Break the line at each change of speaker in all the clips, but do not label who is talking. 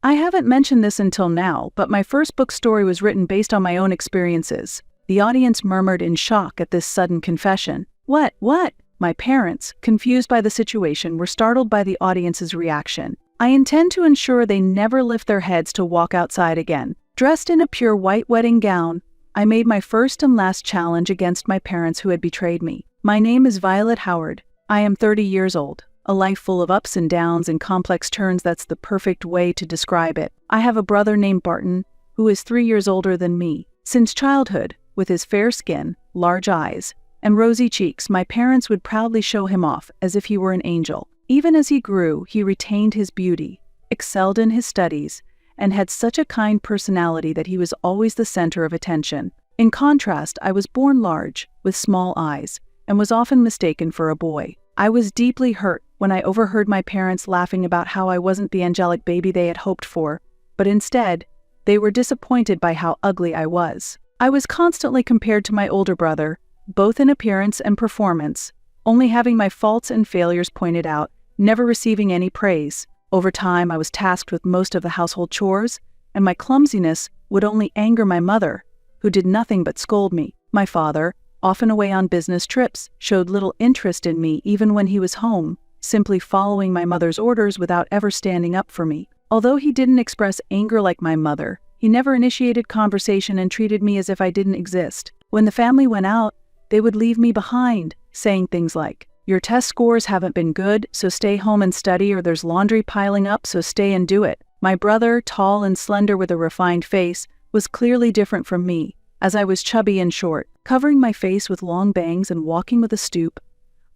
I haven't mentioned this until now, but my first book story was written based on my own experiences. The audience murmured in shock at this sudden confession. What? My parents, confused by the situation, were startled by the audience's reaction. I intend to ensure they never lift their heads to walk outside again. Dressed in a pure white wedding gown, I made my first and last challenge against my parents who had betrayed me. My name is Violet Howard. I am 30 years old. A life full of ups and downs and complex turns, that's the perfect way to describe it. I have a brother named Barton, who is 3 years older than me. Since childhood, with his fair skin, large eyes, and rosy cheeks, my parents would proudly show him off as if he were an angel. Even as he grew, he retained his beauty, excelled in his studies, and had such a kind personality that he was always the center of attention. In contrast, I was born large, with small eyes, and was often mistaken for a boy. I was deeply hurt when I overheard my parents laughing about how I wasn't the angelic baby they had hoped for, but instead, they were disappointed by how ugly I was. I was constantly compared to my older brother, both in appearance and performance, only having my faults and failures pointed out, never receiving any praise. Over time, I was tasked with most of the household chores, and my clumsiness would only anger my mother, who did nothing but scold me. My father, often away on business trips, showed little interest in me even when he was home, simply following my mother's orders without ever standing up for me. Although he didn't express anger like my mother, he never initiated conversation and treated me as if I didn't exist. When the family went out, they would leave me behind, saying things like, "Your test scores haven't been good, so stay home and study, or there's laundry piling up, so stay and do it." My brother, tall and slender with a refined face, was clearly different from me, as I was chubby and short. Covering my face with long bangs and walking with a stoop,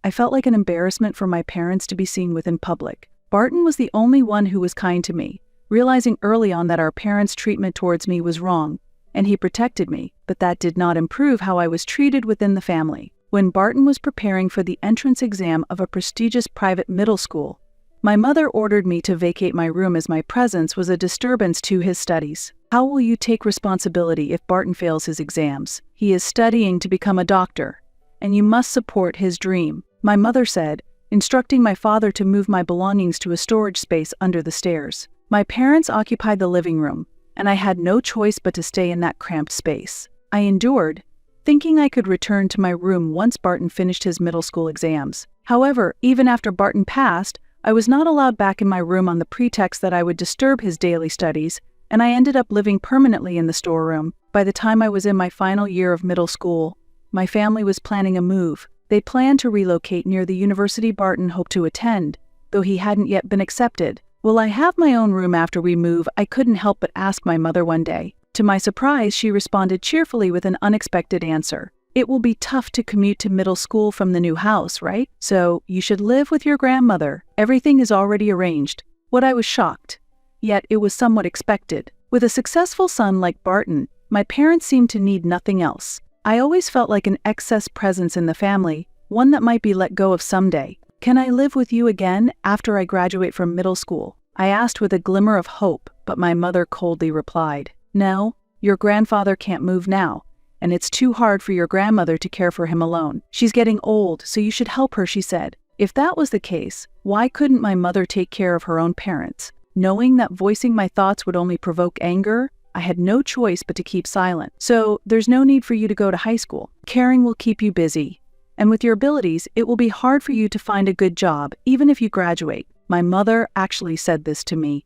I felt like an embarrassment for my parents to be seen with in public. Barton was the only one who was kind to me, realizing early on that our parents' treatment towards me was wrong, and he protected me, but that did not improve how I was treated within the family. When Barton was preparing for the entrance exam of a prestigious private middle school, my mother ordered me to vacate my room as my presence was a disturbance to his studies. "How will you take responsibility if Barton fails his exams? He is studying to become a doctor, and you must support his dream," my mother said, instructing my father to move my belongings to a storage space under the stairs. My parents occupied the living room, and I had no choice but to stay in that cramped space. I endured, thinking I could return to my room once Barton finished his middle school exams. However, even after Barton passed, I was not allowed back in my room on the pretext that I would disturb his daily studies, and I ended up living permanently in the storeroom. By the time I was in my final year of middle school, my family was planning a move. They planned to relocate near the university Barton hoped to attend, though he hadn't yet been accepted. "Will I have my own room after we move?" I couldn't help but ask my mother one day. To my surprise, she responded cheerfully with an unexpected answer. "It will be tough to commute to middle school from the new house, right? So you should live with your grandmother. Everything is already arranged." What I was shocked, yet it was somewhat expected. With a successful son like Barton, my parents seemed to need nothing else. I always felt like an excess presence in the family, one that might be let go of someday. "Can I live with you again after I graduate from middle school?" I asked with a glimmer of hope, but my mother coldly replied, "No, your grandfather can't move now, and it's too hard for your grandmother to care for him alone. She's getting old, so you should help her," she said. If that was the case, why couldn't my mother take care of her own parents? Knowing that voicing my thoughts would only provoke anger, I had no choice but to keep silent. "So, there's no need for you to go to high school. Caring will keep you busy. And with your abilities, it will be hard for you to find a good job, even if you graduate." My mother actually said this to me.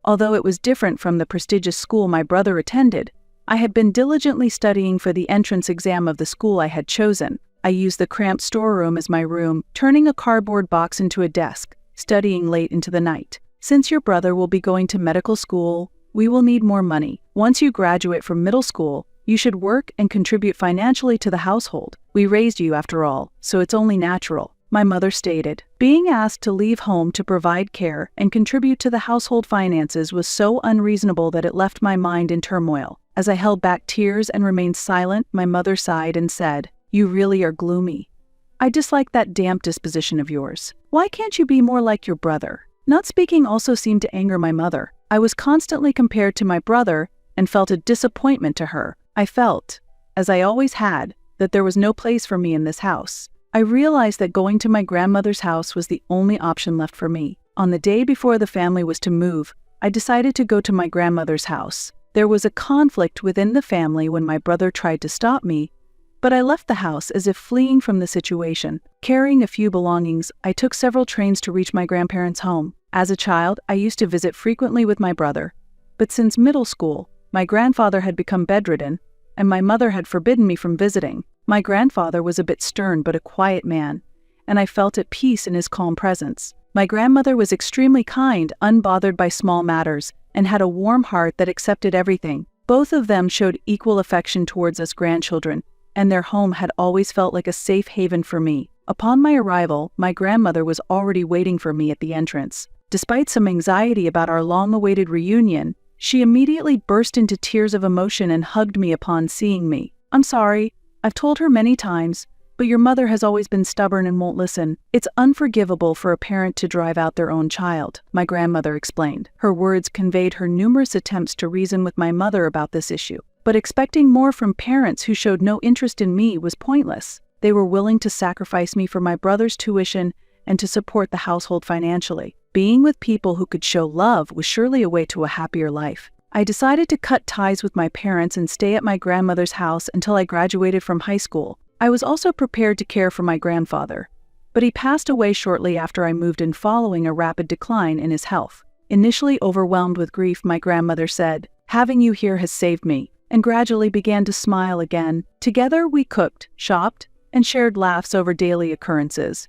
Although it was different from the prestigious school my brother attended, I had been diligently studying for the entrance exam of the school I had chosen. I used the cramped storeroom as my room, turning a cardboard box into a desk, studying late into the night. "Since your brother will be going to medical school, we will need more money. Once you graduate from middle school, you should work and contribute financially to the household. We raised you after all, so it's only natural," my mother stated. Being asked to leave home to provide care and contribute to the household finances was so unreasonable that it left my mind in turmoil. As I held back tears and remained silent, my mother sighed and said, "You really are gloomy. I dislike that damp disposition of yours. Why can't you be more like your brother?" Not speaking also seemed to anger my mother. I was constantly compared to my brother and felt a disappointment to her. I felt, as I always had, that there was no place for me in this house. I realized that going to my grandmother's house was the only option left for me. On the day before the family was to move, I decided to go to my grandmother's house. There was a conflict within the family when my brother tried to stop me, but I left the house as if fleeing from the situation. Carrying a few belongings, I took several trains to reach my grandparents' home. As a child, I used to visit frequently with my brother, but since middle school, my grandfather had become bedridden, and my mother had forbidden me from visiting. My grandfather was a bit stern but a quiet man, and I felt at peace in his calm presence. My grandmother was extremely kind, unbothered by small matters, and had a warm heart that accepted everything. Both of them showed equal affection towards us grandchildren, and their home had always felt like a safe haven for me. Upon my arrival, my grandmother was already waiting for me at the entrance. Despite some anxiety about our long-awaited reunion, she immediately burst into tears of emotion and hugged me upon seeing me. "I'm sorry. I've told her many times, but your mother has always been stubborn and won't listen. It's unforgivable for a parent to drive out their own child," my grandmother explained. Her words conveyed her numerous attempts to reason with my mother about this issue. But expecting more from parents who showed no interest in me was pointless. They were willing to sacrifice me for my brother's tuition and to support the household financially. Being with people who could show love was surely a way to a happier life. I decided to cut ties with my parents and stay at my grandmother's house until I graduated from high school. I was also prepared to care for my grandfather, but he passed away shortly after I moved in following a rapid decline in his health. Initially overwhelmed with grief, my grandmother said, "Having you here has saved me," and gradually began to smile again. Together we cooked, shopped, and shared laughs over daily occurrences,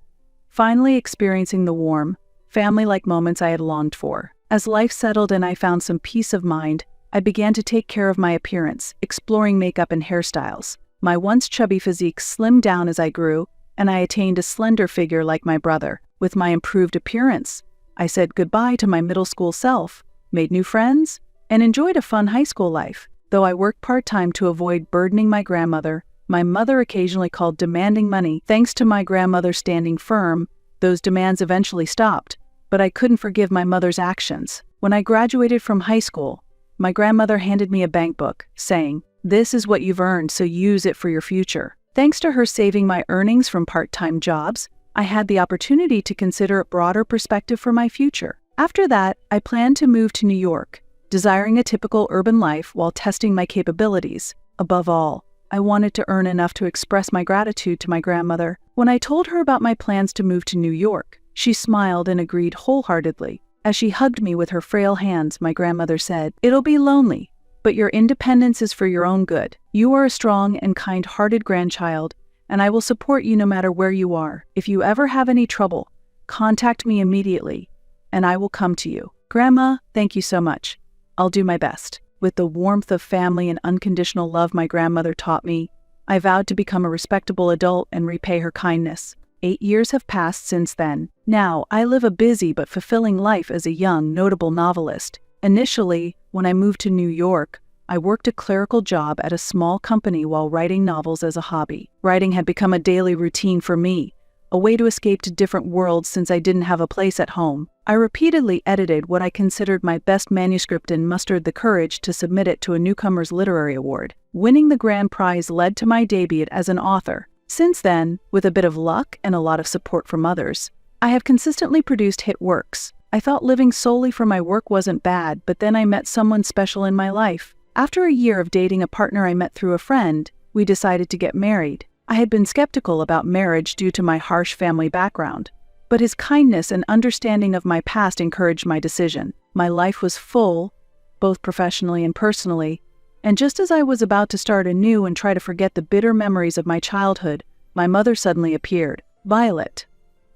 finally experiencing the warm, family-like moments I had longed for. As life settled and I found some peace of mind, I began to take care of my appearance, exploring makeup and hairstyles. My once chubby physique slimmed down as I grew, and I attained a slender figure like my brother. With my improved appearance, I said goodbye to my middle school self, made new friends, and enjoyed a fun high school life. Though I worked part-time to avoid burdening my grandmother, my mother occasionally called demanding money. Thanks to my grandmother standing firm, those demands eventually stopped, but I couldn't forgive my mother's actions. When I graduated from high school, my grandmother handed me a bank book, saying, "This is what you've earned, so use it for your future." Thanks to her saving my earnings from part-time jobs, I had the opportunity to consider a broader perspective for my future. After that, I planned to move to New York, desiring a typical urban life while testing my capabilities. Above all, I wanted to earn enough to express my gratitude to my grandmother. When I told her about my plans to move to New York, she smiled and agreed wholeheartedly. As she hugged me with her frail hands, my grandmother said, "It'll be lonely, but your independence is for your own good. You are a strong and kind-hearted grandchild, and I will support you no matter where you are. If you ever have any trouble, contact me immediately, and I will come to you." Grandma, thank you so much. I'll do my best. With the warmth of family and unconditional love my grandmother taught me, I vowed to become a respectable adult and repay her kindness. 8 years have passed since then. Now, I live a busy but fulfilling life as a young, notable novelist. Initially, when I moved to New York, I worked a clerical job at a small company while writing novels as a hobby. Writing had become a daily routine for me, a way to escape to different worlds since I didn't have a place at home. I repeatedly edited what I considered my best manuscript and mustered the courage to submit it to a Newcomer's Literary Award. Winning the grand prize led to my debut as an author. Since then, with a bit of luck and a lot of support from others, I have consistently produced hit works. I thought living solely for my work wasn't bad, but then I met someone special in my life. After a year of dating a partner I met through a friend, we decided to get married. I had been skeptical about marriage due to my harsh family background, but his kindness and understanding of my past encouraged my decision. My life was full, both professionally and personally, and just as I was about to start anew and try to forget the bitter memories of my childhood, my mother suddenly appeared. "Violet,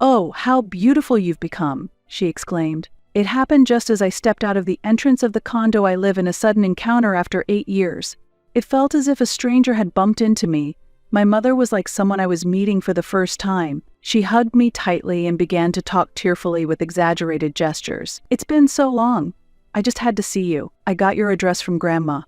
oh, how beautiful you've become," she exclaimed. It happened just as I stepped out of the entrance of the condo I live in, a sudden encounter after 8 years. It felt as if a stranger had bumped into me. My mother was like someone I was meeting for the first time. She hugged me tightly and began to talk tearfully with exaggerated gestures. "It's been so long. I just had to see you. I got your address from Grandma.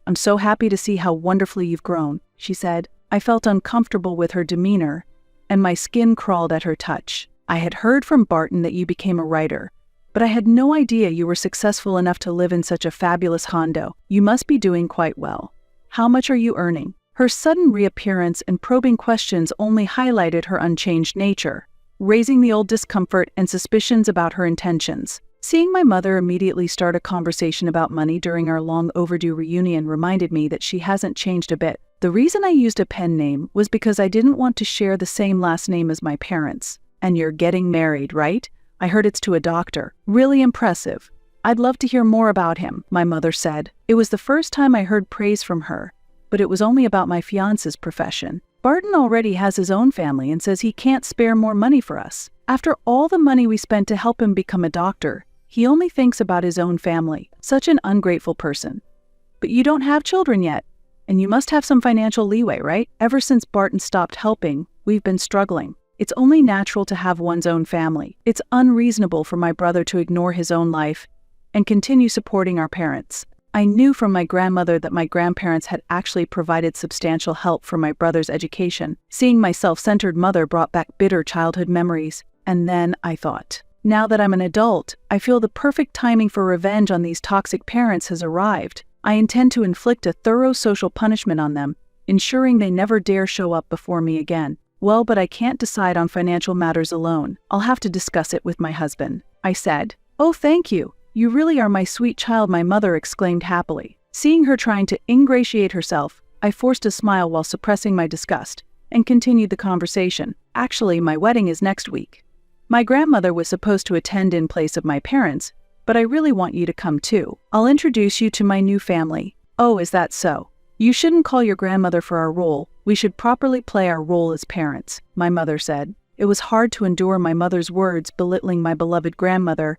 I'm so happy to see how wonderfully you've grown," she said. I felt uncomfortable with her demeanor, and my skin crawled at her touch. "I had heard from Barton that you became a writer, but I had no idea you were successful enough to live in such a fabulous condo. You must be doing quite well. How much are you earning?" Her sudden reappearance and probing questions only highlighted her unchanged nature, raising the old discomfort and suspicions about her intentions. Seeing my mother immediately start a conversation about money during our long overdue reunion reminded me that she hasn't changed a bit. The reason I used a pen name was because I didn't want to share the same last name as my parents. And you're getting married, right? I heard it's to a doctor. Really impressive. I'd love to hear more about him, my mother said. It was the first time I heard praise from her, but it was only about my fiance's profession. Barton already has his own family and says he can't spare more money for us. After all the money we spent to help him become a doctor, he only thinks about his own family. Such an ungrateful person. But you don't have children yet, and you must have some financial leeway, right? Ever since Barton stopped helping, we've been struggling. It's only natural to have one's own family. It's unreasonable for my brother to ignore his own life and continue supporting our parents. I knew from my grandmother that my grandparents had actually provided substantial help for my brother's education. Seeing my self-centered mother brought back bitter childhood memories. And then I thought, now that I'm an adult, I feel the perfect timing for revenge on these toxic parents has arrived. I intend to inflict a thorough social punishment on them, ensuring they never dare show up before me again. Well, but I can't decide on financial matters alone. I'll have to discuss it with my husband, I said. Oh, thank you. You really are my sweet child, my mother exclaimed happily. Seeing her trying to ingratiate herself, I forced a smile while suppressing my disgust, and continued the conversation. Actually, my wedding is next week. My grandmother was supposed to attend in place of my parents, but I really want you to come too. I'll introduce you to my new family. Oh, is that so? You shouldn't call your grandmother for our role. We should properly play our role as parents, my mother said. It was hard to endure my mother's words belittling my beloved grandmother,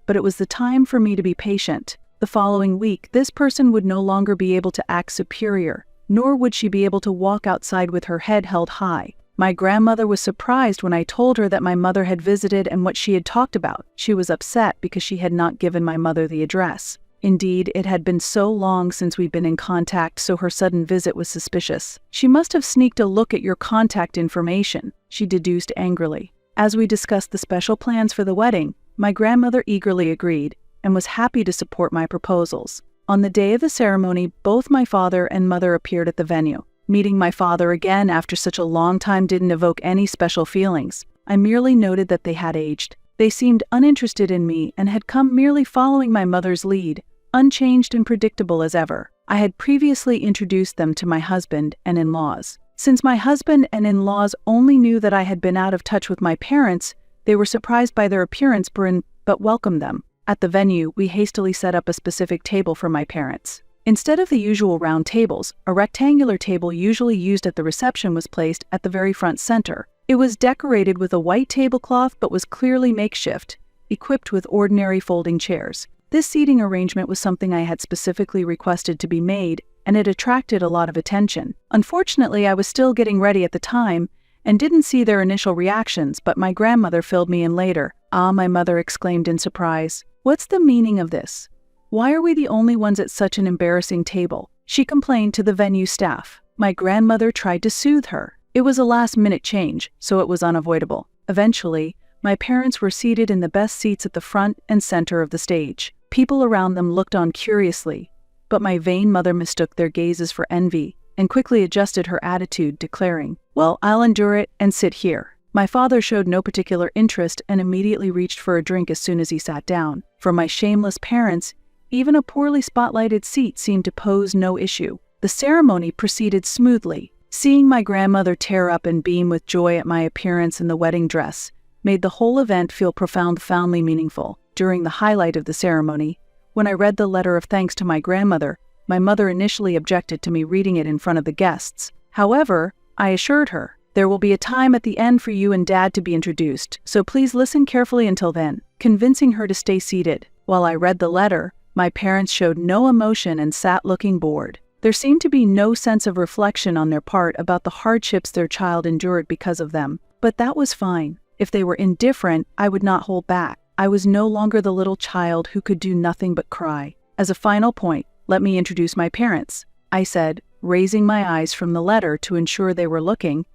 but it was the time for me to be patient. The following week, this person would no longer be able to act superior, nor would she be able to walk outside with her head held high. My grandmother was surprised when I told her that my mother had visited and what she had talked about. She was upset because she had not given my mother the address. Indeed, it had been so long since we'd been in contact, so her sudden visit was suspicious. She must have sneaked a look at your contact information, she deduced angrily. As we discussed the special plans for the wedding, my grandmother eagerly agreed and was happy to support my proposals. On the day of the ceremony, both my father and mother appeared at the venue. Meeting my father again after such a long time didn't evoke any special feelings. I merely noted that they had aged. They seemed uninterested in me and had come merely following my mother's lead, unchanged and predictable as ever. I had previously introduced them to my husband and in-laws. Since my husband and in-laws only knew that I had been out of touch with my parents, they were surprised by their appearance but welcomed them. At the venue, we hastily set up a specific table for my parents. Instead of the usual round tables, a rectangular table usually used at the reception was placed at the very front center. It was decorated with a white tablecloth but was clearly makeshift, equipped with ordinary folding chairs. This seating arrangement was something I had specifically requested to be made, and it attracted a lot of attention. Unfortunately, I was still getting ready at the time, and didn't see their initial reactions, but my grandmother filled me in later. Ah, my mother exclaimed in surprise. What's the meaning of this? Why are we the only ones at such an embarrassing table? She complained to the venue staff. My grandmother tried to soothe her. It was a last-minute change, so it was unavoidable. Eventually, my parents were seated in the best seats at the front and center of the stage. People around them looked on curiously, but my vain mother mistook their gazes for envy and quickly adjusted her attitude, declaring, "Well, I'll endure it and sit here." My father showed no particular interest and immediately reached for a drink as soon as he sat down. For my shameless parents, even a poorly spotlighted seat seemed to pose no issue. The ceremony proceeded smoothly. Seeing my grandmother tear up and beam with joy at my appearance in the wedding dress made the whole event feel profoundly meaningful. During the highlight of the ceremony, when I read the letter of thanks to my grandmother, my mother initially objected to me reading it in front of the guests. However, I assured her, "There will be a time at the end for you and Dad to be introduced, so please listen carefully until then," convincing her to stay seated. While I read the letter, my parents showed no emotion and sat looking bored. There seemed to be no sense of reflection on their part about the hardships their child endured because of them. But that was fine. If they were indifferent, I would not hold back. I was no longer the little child who could do nothing but cry. As a final point, "Let me introduce my parents," I said, raising my eyes from the letter to ensure they were looking,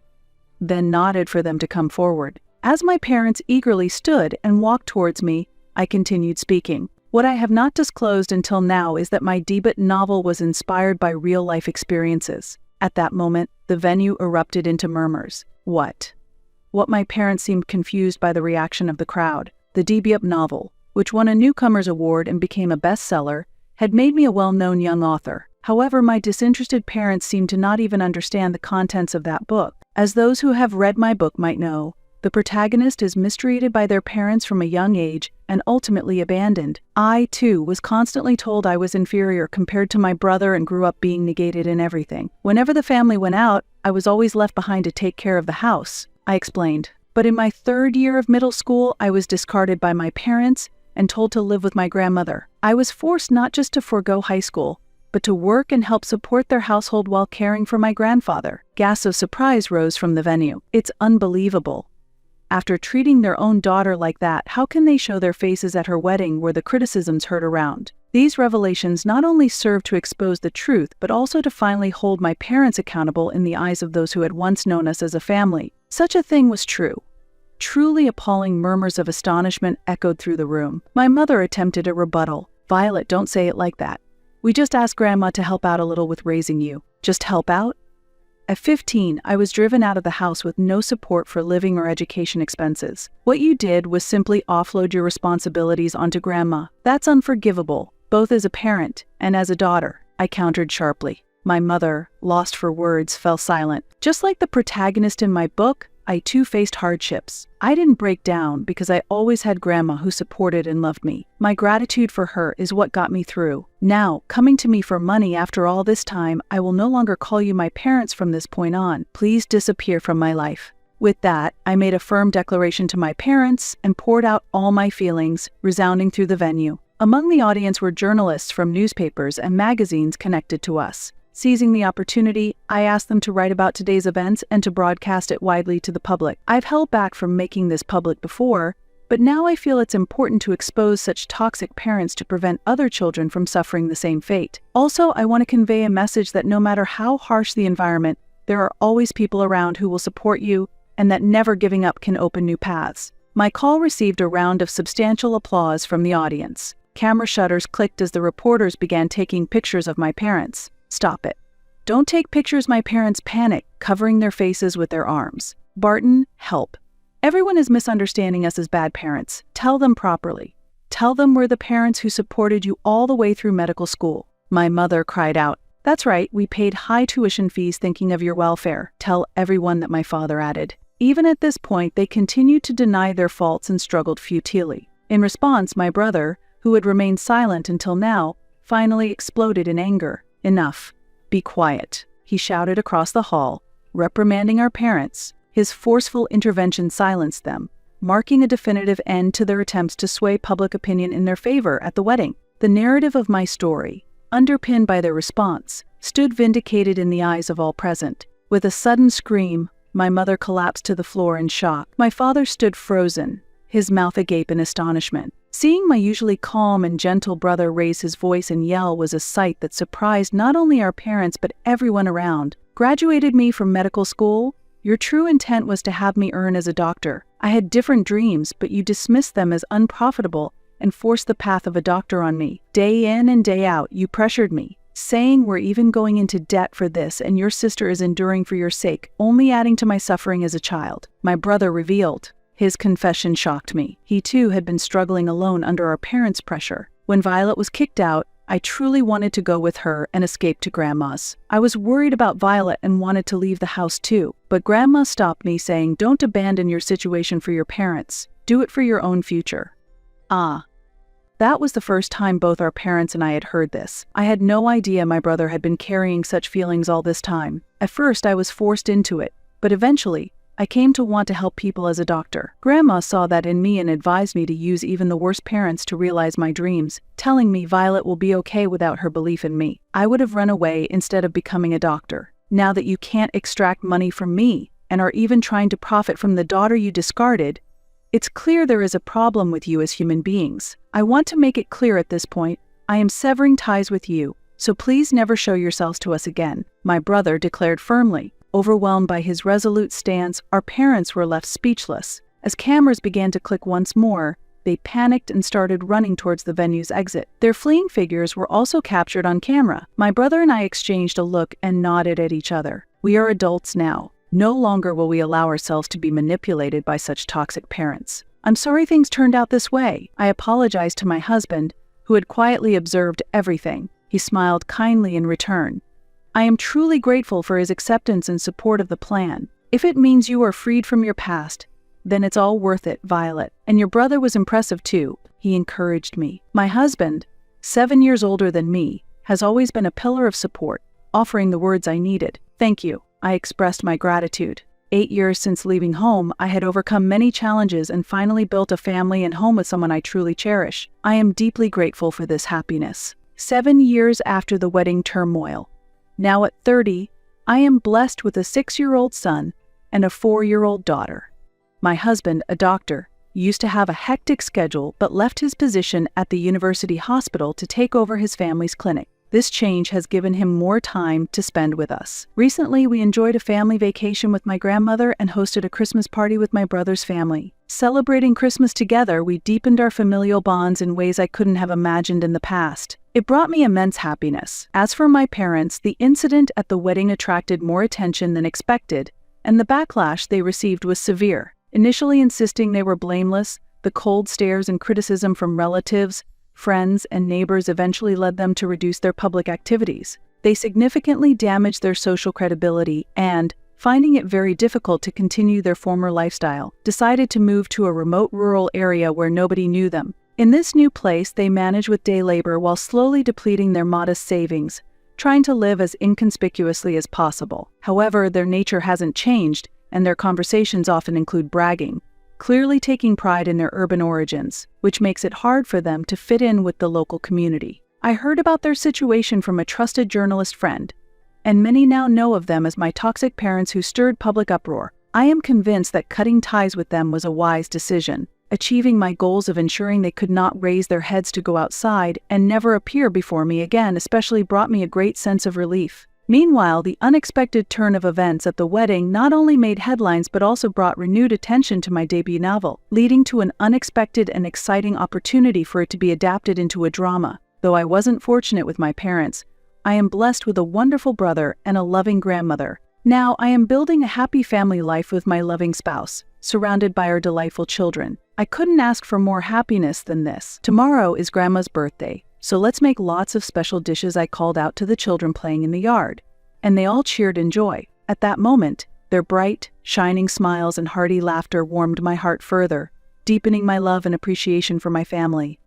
then nodded for them to come forward. As my parents eagerly stood and walked towards me, I continued speaking. What I have not disclosed until now is that my debut novel was inspired by real-life experiences. At that moment, the venue erupted into murmurs. What? My parents seemed confused by the reaction of the crowd. The debut novel. which won a Newcomer's Award and became a bestseller, had made me a well-known young author. However, my disinterested parents seemed to not even understand the contents of that book. As those who have read my book might know, the protagonist is mistreated by their parents from a young age and ultimately abandoned. I, too, was constantly told I was inferior compared to my brother and grew up being negated in everything. Whenever the family went out, I was always left behind to take care of the house, I explained. But in my 3rd year of middle school, I was discarded by my parents and told to live with my grandmother. I was forced not just to forego high school, but to work and help support their household while caring for my grandfather. Gasps of surprise rose from the venue. It's unbelievable. After treating their own daughter like that, how can they show their faces at her wedding where the criticisms heard around? These revelations not only served to expose the truth, but also to finally hold my parents accountable in the eyes of those who had once known us as a family. Such a thing was true. Truly appalling murmurs of astonishment echoed through the room. My mother attempted a rebuttal. "Violet, don't say it like that. We just asked Grandma to help out a little with raising you." Just help out? At 15, I was driven out of the house with no support for living or education expenses. What you did was simply offload your responsibilities onto Grandma. That's unforgivable, both as a parent and as a daughter, I countered sharply. My mother, lost for words, fell silent. Just like the protagonist in my book, I too faced hardships. I didn't break down because I always had Grandma who supported and loved me. My gratitude for her is what got me through. Now, coming to me for money after all this time, I will no longer call you my parents from this point on. Please disappear from my life. With that, I made a firm declaration to my parents and poured out all my feelings, resounding through the venue. Among the audience were journalists from newspapers and magazines connected to us. Seizing the opportunity, I asked them to write about today's events and to broadcast it widely to the public. I've held back from making this public before, but now I feel it's important to expose such toxic parents to prevent other children from suffering the same fate. Also, I want to convey a message that no matter how harsh the environment, there are always people around who will support you, and that never giving up can open new paths. My call received a round of substantial applause from the audience. Camera shutters clicked as the reporters began taking pictures of my parents. Stop it. Don't take pictures, my parents panicked, covering their faces with their arms. Barton, help. Everyone is misunderstanding us as bad parents. Tell them properly. Tell them we're the parents who supported you all the way through medical school. My mother cried out. That's right, we paid high tuition fees thinking of your welfare. Tell everyone that, my father added. Even at this point, they continued to deny their faults and struggled futilely. In response, my brother, who had remained silent until now, finally exploded in anger. Enough. Be quiet, he shouted across the hall, reprimanding our parents. His forceful intervention silenced them, marking a definitive end to their attempts to sway public opinion in their favor at the wedding. The narrative of my story, underpinned by their response, stood vindicated in the eyes of all present. With a sudden scream, my mother collapsed to the floor in shock. My father stood frozen, his mouth agape in astonishment. Seeing my usually calm and gentle brother raise his voice and yell was a sight that surprised not only our parents but everyone around. Graduated me from medical school? Your true intent was to have me earn as a doctor. I had different dreams, but you dismissed them as unprofitable and forced the path of a doctor on me. Day in and day out, you pressured me, saying we're even going into debt for this and your sister is enduring for your sake, only adding to my suffering as a child. My brother revealed. His confession shocked me. He too had been struggling alone under our parents' pressure. When Violet was kicked out, I truly wanted to go with her and escape to Grandma's. I was worried about Violet and wanted to leave the house too, but Grandma stopped me, saying, "Don't abandon your situation for your parents. Do it for your own future." That was the first time both our parents and I had heard this. I had no idea my brother had been carrying such feelings all this time. At first, I was forced into it, but eventually, I came to want to help people as a doctor. Grandma saw that in me and advised me to use even the worst parents to realize my dreams, telling me Violet will be okay without her belief in me. I would have run away instead of becoming a doctor. Now that you can't extract money from me and are even trying to profit from the daughter you discarded, it's clear there is a problem with you as human beings. I want to make it clear at this point, I am severing ties with you, so please never show yourselves to us again, my brother declared firmly. Overwhelmed by his resolute stance, our parents were left speechless. As cameras began to click once more, they panicked and started running towards the venue's exit. Their fleeing figures were also captured on camera. My brother and I exchanged a look and nodded at each other. We are adults now. No longer will we allow ourselves to be manipulated by such toxic parents. I'm sorry things turned out this way. I apologized to my husband, who had quietly observed everything. He smiled kindly in return. I am truly grateful for his acceptance and support of the plan. If it means you are freed from your past, then it's all worth it, Violet. And your brother was impressive too. He encouraged me. My husband, 7 years older than me, has always been a pillar of support, offering the words I needed. Thank you. I expressed my gratitude. 8 years since leaving home, I had overcome many challenges and finally built a family and home with someone I truly cherish. I am deeply grateful for this happiness. 7 years after the wedding turmoil. Now at 30, I am blessed with a 6-year-old son and a 4-year-old daughter. My husband, a doctor, used to have a hectic schedule but left his position at the university hospital to take over his family's clinic. This change has given him more time to spend with us. Recently, we enjoyed a family vacation with my grandmother and hosted a Christmas party with my brother's family. Celebrating Christmas together, we deepened our familial bonds in ways I couldn't have imagined in the past. It brought me immense happiness. As for my parents, the incident at the wedding attracted more attention than expected, and the backlash they received was severe. Initially insisting they were blameless, the cold stares and criticism from relatives, friends, and neighbors eventually led them to reduce their public activities. They significantly damaged their social credibility and, finding it very difficult to continue their former lifestyle, decided to move to a remote rural area where nobody knew them. In this new place, they managed with day labor while slowly depleting their modest savings, trying to live as inconspicuously as possible. However, their nature hasn't changed, and their conversations often include bragging, clearly taking pride in their urban origins, which makes it hard for them to fit in with the local community. I heard about their situation from a trusted journalist friend, and many now know of them as my toxic parents who stirred public uproar. I am convinced that cutting ties with them was a wise decision. Achieving my goals of ensuring they could not raise their heads to go outside and never appear before me again especially brought me a great sense of relief. Meanwhile, the unexpected turn of events at the wedding not only made headlines but also brought renewed attention to my debut novel, leading to an unexpected and exciting opportunity for it to be adapted into a drama. Though I wasn't fortunate with my parents, I am blessed with a wonderful brother and a loving grandmother. Now I am building a happy family life with my loving spouse, surrounded by our delightful children. I couldn't ask for more happiness than this. Tomorrow is Grandma's birthday, so let's make lots of special dishes. I called out to the children playing in the yard, and they all cheered in joy. At that moment, their bright, shining smiles and hearty laughter warmed my heart further, deepening my love and appreciation for my family.